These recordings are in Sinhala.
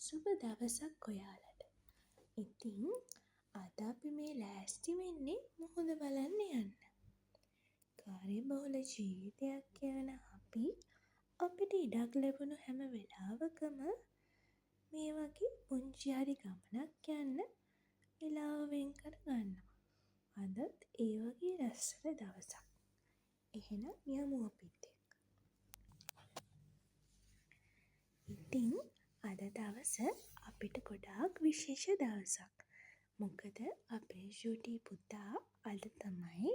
සුබ දවසක් ඔයාලට. ඉතින් අද අපි මේ ලෑස්ති වෙන්නේ මුහුද බලන්න යන්න. කාර්යබහුල ජීවිතයක් යන අපිට ඉඩක් ලැබුණු හැම වෙලාවකම මේ වගේ පුංචි හරි ගමනක් යන්න වෙලාව වෙන් කර ගන්නවා. අදත් ඒ වගේ ලස්සන දවසක්. එහෙනම් යමු අපිත් එක්ක. ඉතින් අද දවස අපිට ගොඩාක් විශේෂ දවසක්. මොකද අපේ ෂූටි පුතා අද තමයි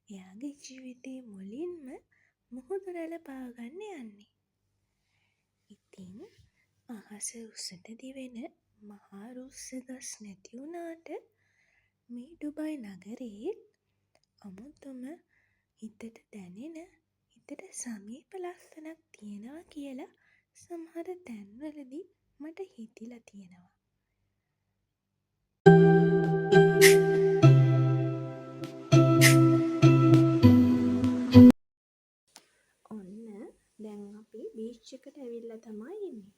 එයාගේ ජීවිතේ මුලින්ම මුහුදු රැළ පාගන්න යන්නේ. ඉතින් අහස උසට දිවෙන මහා රුස්ස ගස් නැති වුණාට මේ ඩුබයි නගරේ අමුතුම හිතට දැනෙන හිතට සමීප ලස්සනක් තියෙනවා කියලා සමහර තැන්වලදී මට හිතිලා තියෙනවා. ඔන්න දැන් අපි බීච් එකට ඇවිල්ලා තමයි ඉන්නේ.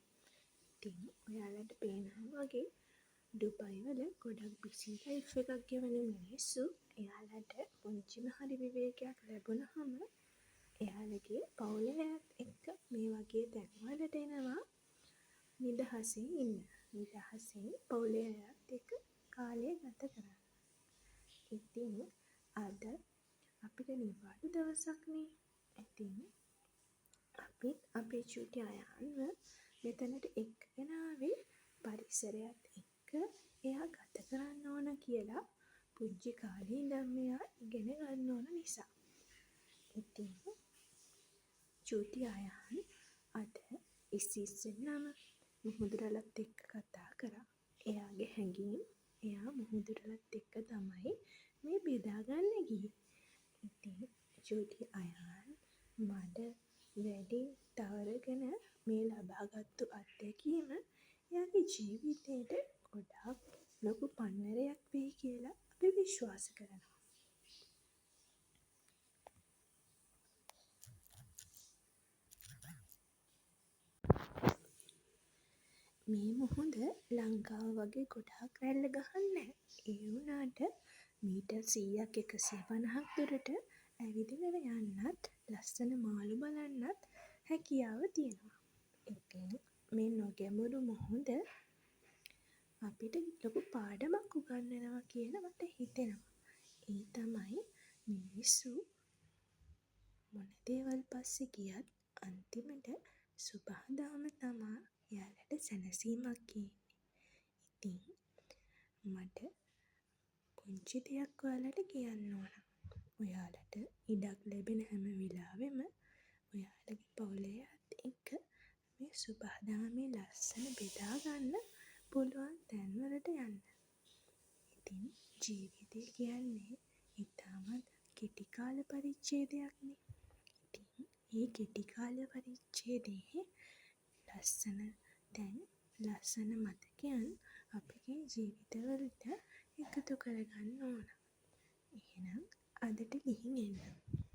ඉතින් ඔයාලට පේනවා වගේ ඩුබයි වල ගොඩක් බිසි ලයිෆ් එකක් ගෙවන මිනිස්සු එයාලට පුංචිම හරි විවේකයක් ලැබුණාම එයාලගේ පවුලේ අයත් එක්ක මේ වගේ තැන්වලට එනවා නිදහසේ ඉන්න. නිදහසේ පවුලේ අයත් එක්ක කාලය ගත කරන්න. ඉතින් අද අපිට නිවාඩු දවසක්නේ. ඉතින් අපිත් අපේ චුටි අයන්ව මෙතනට එක්කගෙන ආවේ පරිසරයත් එක්ක එයා ගත කරන්න ඕන කියලා පුංචි කාලේ ඉඳන් මෙයා ඉගෙන ගන්න ඕන නිසා. ඉතින් චුටි අයන් අද ඉස්සෙල්ලාම මුහුදු රැළත් එක්ක කතා කරා. එයාගේ හැඟීම් එයා මුහුදු රැළත් එක්ක තමයි මේ බෙදාගන්න ගියේ. ඉතින් චුටි අයන් මඩ වැඩි තවරගෙන මේ ලබාගත්තු අත්දැකීම එයාගේ ජීවිතේට ගොඩාක් ලොකු පන්නරයක් වෙයි කියලා අපි විශ්වාස කරනවා. මේ මුහුද ලංකාව වගේ ගොඩාක් රැල්ල ගහන්නේ. ඒ වුණාට මීටර් 100ක් 150ක් දුරට ඇවිදගෙන යන්නත් ලස්සන මාළු බලන්නත් හැකියාව තියෙනවා. ඉතින් මේ නොගැඹුරු මුහුද අපිට ලොකු පාඩමක් උගන්වනවා කියලා මට හිතෙනවා. ඒ තමයි මිනිස්සු මොන දේවල් පස්සේ ගියත් අන්තිමට සුබහදාම තමා එයාලට සැනසීමක් එන්නේ. ඉතින් මට පුංචි දෙයක් ඔයාලට කියන්න ඕන. ඔයාලට ඉඩක් ලැබෙන හැම වෙලාවෙම ඔයාලගේ පවුලේ අයත් එක්ක මේ සුබහදාමේ ලස්සන බෙදා ගන්න පුළුවන් තැන්වලට යන්න. ඉතින් ජීවිතය කියන්නේ ඉතාමත් කෙටි කාල පරිච්ඡේදයක්නේ. ඉතින් මේ කෙටි කාල පරිච්ඡේදයේ ලස්සන තැන් ලස්සන මතකයන් අපගේ ජීවිතවලට එකතු කරගන්න ඕන. එහෙනම් අදට ගිහින් එන්න.